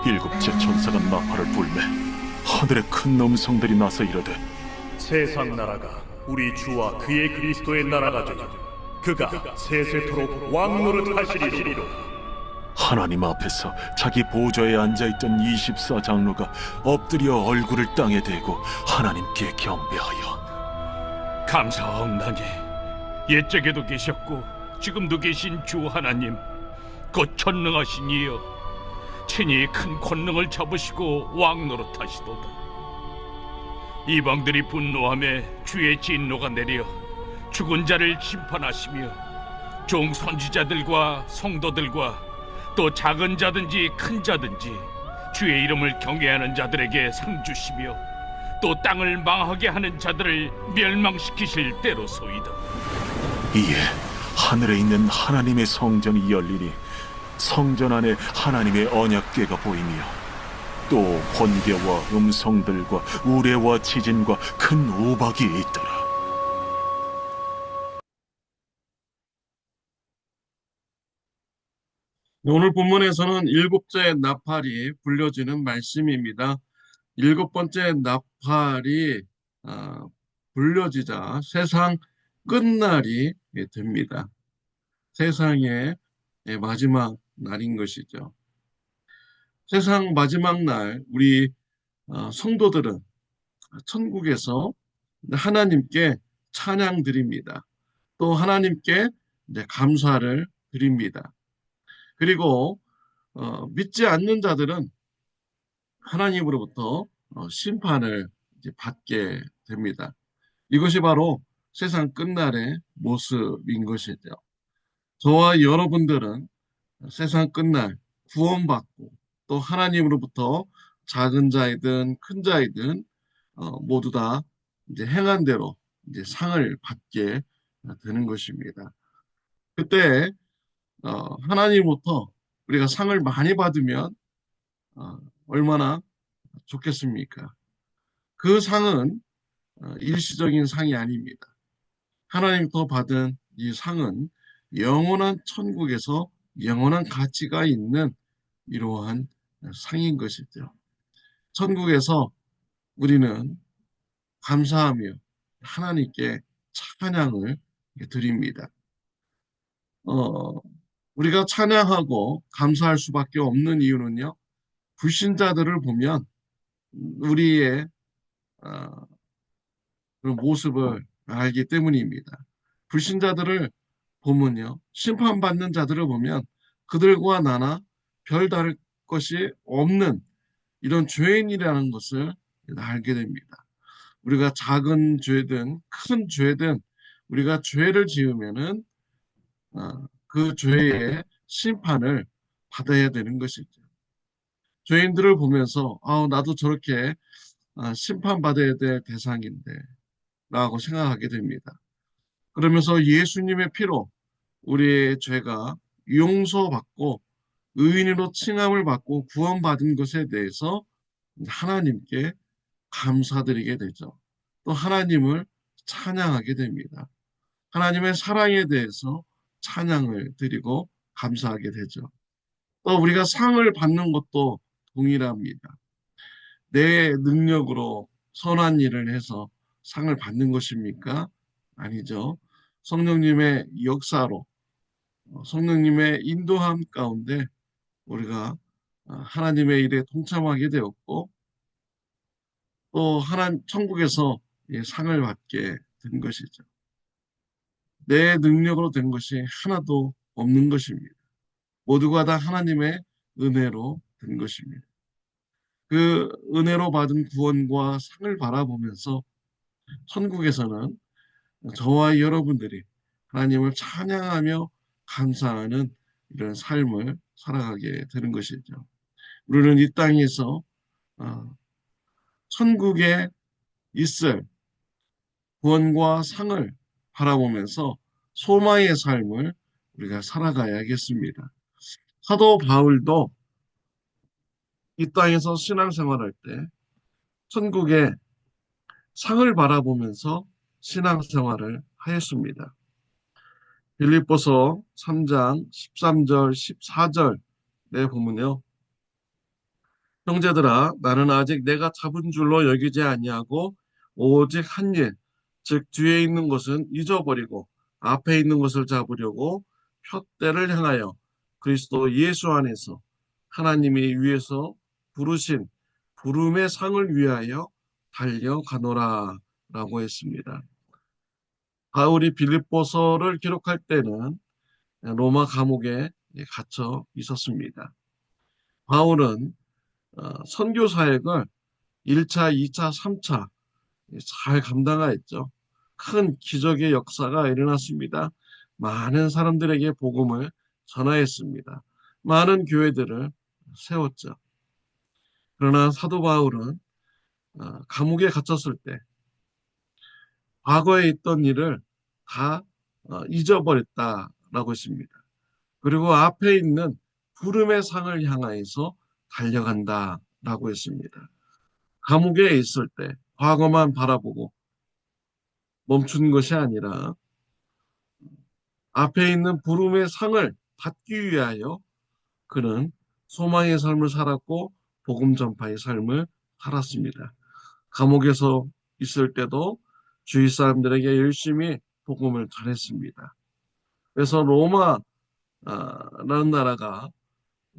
일곱째 천사가 나팔을 불매 하늘에 큰 음성들이 나서 이르되 세상 나라가 우리 주와 그의 그리스도의 나라가 되니 그가 세세토록 왕노릇하시리로다. 하나님 앞에서 자기 보좌에 앉아있던 24장로가 엎드려 얼굴을 땅에 대고 하나님께 경배하여 감사하옵나니 옛적에도 계셨고 지금도 계신 주 하나님 곧 전능하신 이여, 친히 큰 권능을 잡으시고 왕노릇하시도다. 이방들이 분노하며 주의 진노가 내려 죽은 자를 심판하시며 종 선지자들과 성도들과 또 작은 자든지 큰 자든지 주의 이름을 경외하는 자들에게 상 주시며 또 땅을 망하게 하는 자들을 멸망시키실 때로소이다. 이에 하늘에 있는 하나님의 성전이 열리니 성전 안에 하나님의 언약궤가 보이며 또 번개와 음성들과 우레와 지진과 큰 우박이 있더라. 오늘 본문에서는 일곱째 나팔이 불려지는 말씀입니다. 일곱 번째 나팔이 불려지자 세상 끝날이 됩니다. 세상의 마지막 날인 것이죠. 세상 마지막 날 우리 성도들은 천국에서 하나님께 찬양 드립니다. 또 하나님께 감사를 드립니다. 그리고 믿지 않는 자들은 하나님으로부터 심판을 받게 됩니다. 이것이 바로 세상 끝날의 모습인 것이죠. 저와 여러분들은 세상 끝날 구원받고 또 하나님으로부터 작은 자이든 큰 자이든 모두 다 행한 대로 상을 받게 되는 것입니다. 그때 하나님부터 우리가 상을 많이 받으면 얼마나 좋겠습니까? 그 상은 일시적인 상이 아닙니다. 하나님부터 받은 이 상은 영원한 천국에서 영원한 가치가 있는 이러한 상인 것이죠. 천국에서 우리는 감사하며 하나님께 찬양을 드립니다. 우리가 찬양하고 감사할 수밖에 없는 이유는요, 불신자들을 보면 우리의 그런 모습을 알기 때문입니다. 불신자들을 보면요, 심판받는 자들을 보면 그들과 나나 별다를 것이 없는 이런 죄인이라는 것을 알게 됩니다. 우리가 작은 죄든 큰 죄든 우리가 죄를 지으면은 그 죄의 심판을 받아야 되는 것이죠. 죄인들을 보면서 나도 저렇게 심판받아야 될 대상인데 라고 생각하게 됩니다. 그러면서 예수님의 피로 우리의 죄가 용서받고 의인으로 칭함을 받고 구원받은 것에 대해서 하나님께 감사드리게 되죠. 또 하나님을 찬양하게 됩니다. 하나님의 사랑에 대해서 찬양을 드리고 감사하게 되죠. 또 우리가 상을 받는 것도 동일합니다. 내 능력으로 선한 일을 해서 상을 받는 것입니까? 아니죠. 성령님의 역사로 성령님의 인도함 가운데 우리가 하나님의 일에 동참하게 되었고 또 하나님 천국에서 상을 받게 된 것이죠. 내 능력으로 된 것이 하나도 없는 것입니다. 모두가 다 하나님의 은혜로 된 것입니다. 그 은혜로 받은 구원과 상을 바라보면서 천국에서는 저와 여러분들이 하나님을 찬양하며 감사하는 이런 삶을 살아가게 되는 것이죠. 우리는 이 땅에서 천국에 있을 구원과 상을 바라보면서 소망의 삶을 우리가 살아가야겠습니다. 사도 바울도 이 땅에서 신앙생활할 때 천국의 상을 바라보면서 신앙생활을 하였습니다. 빌립보서 3장 13절 14절에 보면요, 형제들아, 나는 아직 내가 잡은 줄로 여기지 아니하고 오직 한 일, 즉 뒤에 있는 것은 잊어버리고 앞에 있는 것을 잡으려고 푯대를 향하여 그리스도 예수 안에서 하나님이 위에서 부르신 부름의 상을 위하여 달려가노라 라고 했습니다. 바울이 빌립보서를 기록할 때는 로마 감옥에 갇혀 있었습니다. 바울은 선교 사역을 1차, 2차, 3차 잘 감당하였죠. 큰 기적의 역사가 일어났습니다. 많은 사람들에게 복음을 전하였습니다. 많은 교회들을 세웠죠. 그러나 사도 바울은 감옥에 갇혔을 때 과거에 있던 일을 다 잊어버렸다라고 했습니다. 그리고 앞에 있는 부름의 상을 향하여서 달려간다라고 했습니다. 감옥에 있을 때 과거만 바라보고 멈춘 것이 아니라 앞에 있는 부름의 상을 받기 위하여 그는 소망의 삶을 살았고 복음 전파의 삶을 살았습니다. 감옥에서 있을 때도 주위 사람들에게 열심히 복음을 전했습니다. 그래서 로마라는 나라가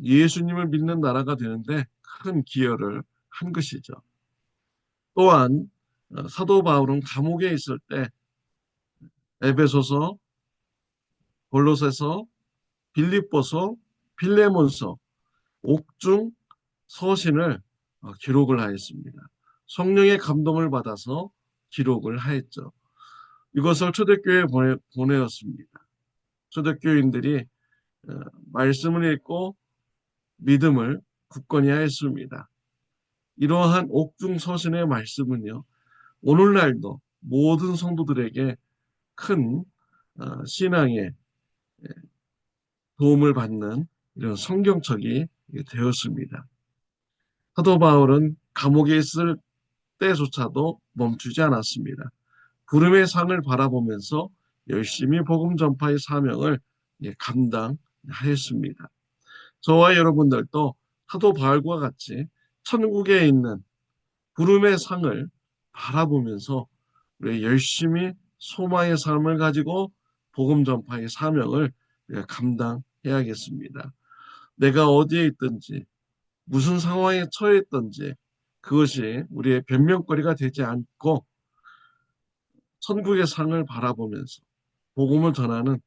예수님을 믿는 나라가 되는데 큰 기여를 한 것이죠. 또한 사도 바울은 감옥에 있을 때 에베소서, 골로새서, 빌립보서, 빌레몬서 옥중 서신을 기록을 하였습니다. 성령의 감동을 받아서 기록을 하였죠. 이것을 초대교회에 보내었습니다. 초대교인들이 말씀을 읽고 믿음을 굳건히 하였습니다. 이러한 옥중 서신의 말씀은요, 오늘날도 모든 성도들에게 큰 신앙의 도움을 받는 이런 성경책이 되었습니다. 사도 바울은 감옥에 있을 때조차도 멈추지 않았습니다. 부름의 상을 바라보면서 열심히 복음 전파의 사명을 감당하였습니다. 저와 여러분들도 사도 바울과 같이 천국에 있는 부름의 상을 바라보면서 우리 열심히 소망의 삶을 가지고 복음 전파의 사명을 감당해야겠습니다. 내가 어디에 있든지 무슨 상황에 처해 있든지 그것이 우리의 변명거리가 되지 않고 천국의 상을 바라보면서 복음을 전하는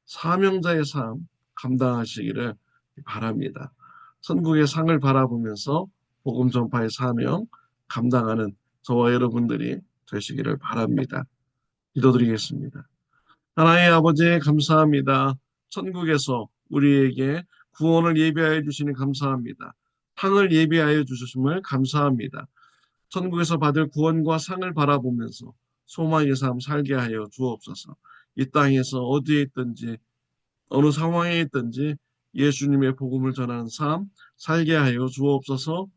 사명자의 삶 감당하시기를 바랍니다. 천국의 상을 바라보면서 복음 전파의 사명 감당하는 저와 여러분들이 되시기를 바랍니다. 기도드리겠습니다. 하나님 아버지 감사합니다. 천국에서 우리에게 구원을 예비하여 주시니 감사합니다. 상을 예비하여 주셨음을 감사합니다. 천국에서 받을 구원과 상을 바라보면서 소망의 삶 살게 하여 주옵소서. 이 땅에서 어디에 있든지 어느 상황에 있든지 예수님의 복음을 전하는 삶 살게 하여 주옵소서.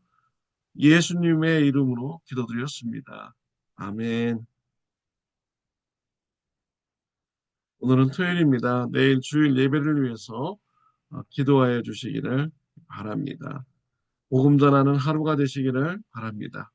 예수님의 이름으로 기도드렸습니다. 아멘. 오늘은 토요일입니다. 내일 주일 예배를 위해서 기도하여 주시기를 바랍니다. 복음 전하는 하루가 되시기를 바랍니다.